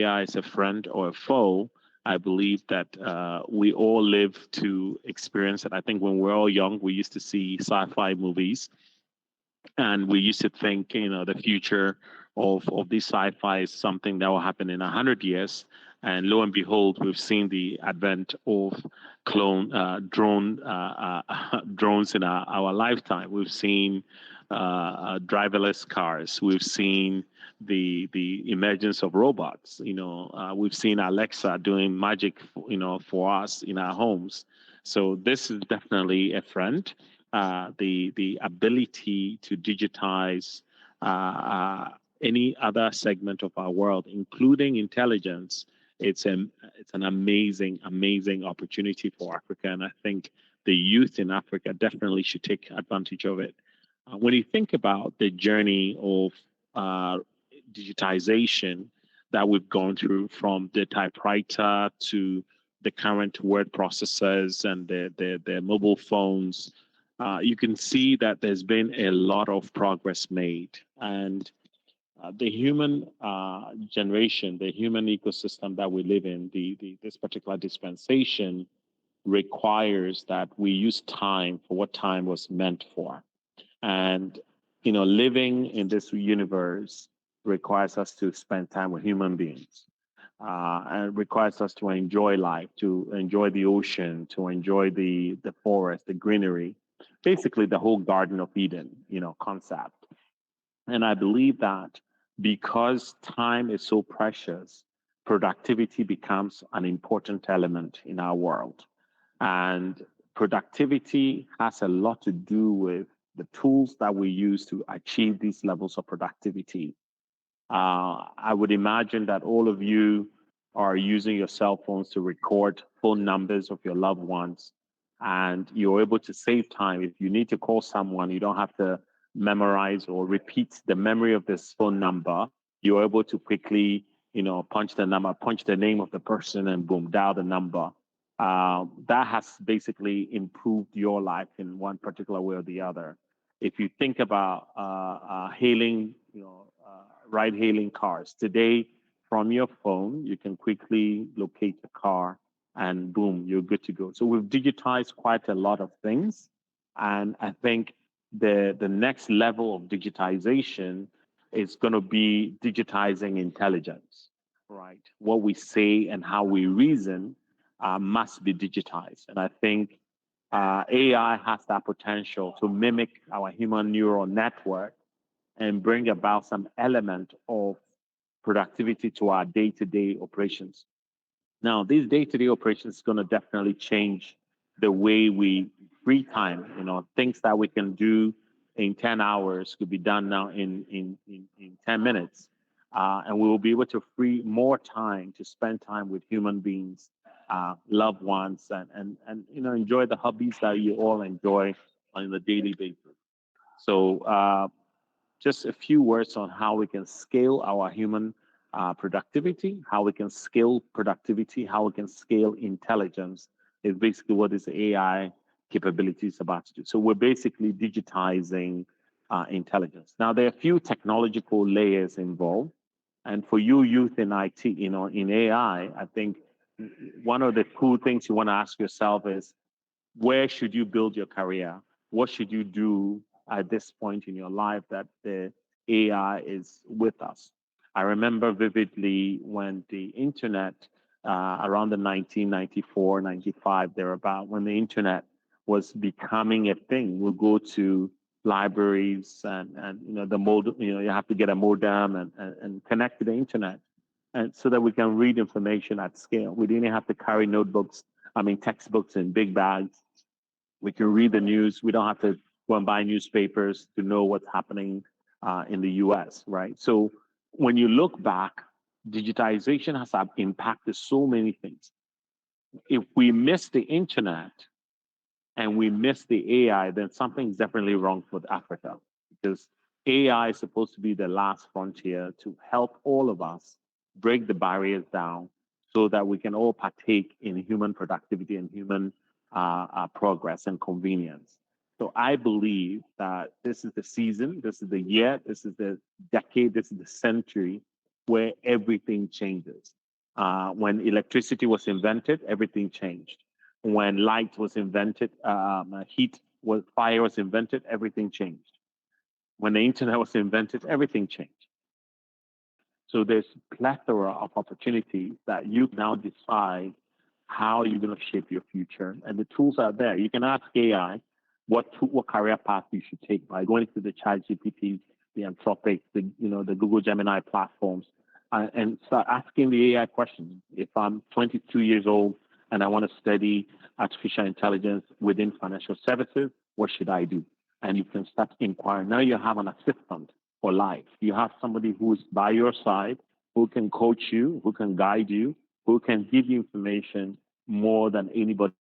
AI is a friend or a foe, I believe that we all live to experience it. I think when we're all young, we used to see sci-fi movies, and we used to think, the future of this sci-fi is something that will happen in 100 years. And lo and behold, we've seen the advent of drones in our lifetime. We've seen driverless cars. We've seen the emergence of robots. We've seen Alexa doing magic, for us in our homes. So this is definitely a friend. The ability to digitize any other segment of our world, including intelligence, it's an amazing opportunity for Africa, and I think the youth in Africa definitely should take advantage of it. When you think about the journey of digitization that we've gone through, from the typewriter to the current word processors and the mobile phones, you can see that there's been a lot of progress made. And the human generation, the human ecosystem that we live in, this particular dispensation requires that we use time for what time was meant for. And, living in this universe requires us to spend time with human beings. And requires us to enjoy life, to enjoy the ocean, to enjoy the forest, the greenery, basically the whole Garden of Eden, concept. And I believe that because time is so precious, productivity becomes an important element in our world. And productivity has a lot to do with the tools that we use to achieve these levels of productivity. I would imagine that all of you are using your cell phones to record phone numbers of your loved ones, and you're able to save time. If you need to call someone, you don't have to memorize or repeat the memory of this phone number. You're able to quickly, punch the number, punch the name of the person, and boom, dial the number. That has basically improved your life in one particular way or the other. If you think about hailing, ride hailing cars today, from your phone, you can quickly locate the car and boom, you're good to go. So we've digitized quite a lot of things. And I think the next level of digitization is going to be digitizing intelligence, right? What we say and how we reason must be digitized. And I think AI has that potential to mimic our human neural network and bring about some element of productivity to our day-to-day operations. Now, these day-to-day operations is going to definitely change the way we free time. Things that we can do in 10 hours could be done now in 10 minutes. And we will be able to free more time to spend time with human beings, loved ones, and enjoy the hobbies that you all enjoy on a daily basis. So just a few words on how we can scale our human productivity, how we can scale productivity, how we can scale intelligence is basically what this AI capability is about to do. So we're basically digitizing intelligence. Now, there are a few technological layers involved. And for you youth in IT, in AI, I think one of the cool things you want to ask yourself is, where should you build your career? What should you do at this point in your life that the AI is with us? I remember vividly when the internet, around the 1994, 95, thereabout, when the internet was becoming a thing. We'll go to libraries and the modem, you have to get a modem and connect to the internet, and so that we can read information at scale. We didn't have to carry textbooks in big bags. We can read the news. We don't have to go and buy newspapers to know what's happening in the US, right? So when you look back, digitization has impacted so many things. If we miss the internet and we miss the AI, then something's definitely wrong with Africa, because AI is supposed to be the last frontier to help all of us break the barriers down so that we can all partake in human productivity and human progress and convenience. So I believe that this is the season, this is the year, this is the decade, this is the century where everything changes. When electricity was invented, everything changed. When light was invented, fire was invented, everything changed. When the internet was invented, everything changed. So there's plethora of opportunities that you now decide how you're going to shape your future. And the tools are there. You can ask AI what career path you should take by going to the ChatGPT, the Anthropic, the Google Gemini platforms, and start asking the AI questions. If I'm 22 years old and I want to study artificial intelligence within financial services, what should I do? And you can start inquiring. Now you have an assistant for life. You have somebody who's by your side, who can coach you, who can guide you, who can give you information more than anybody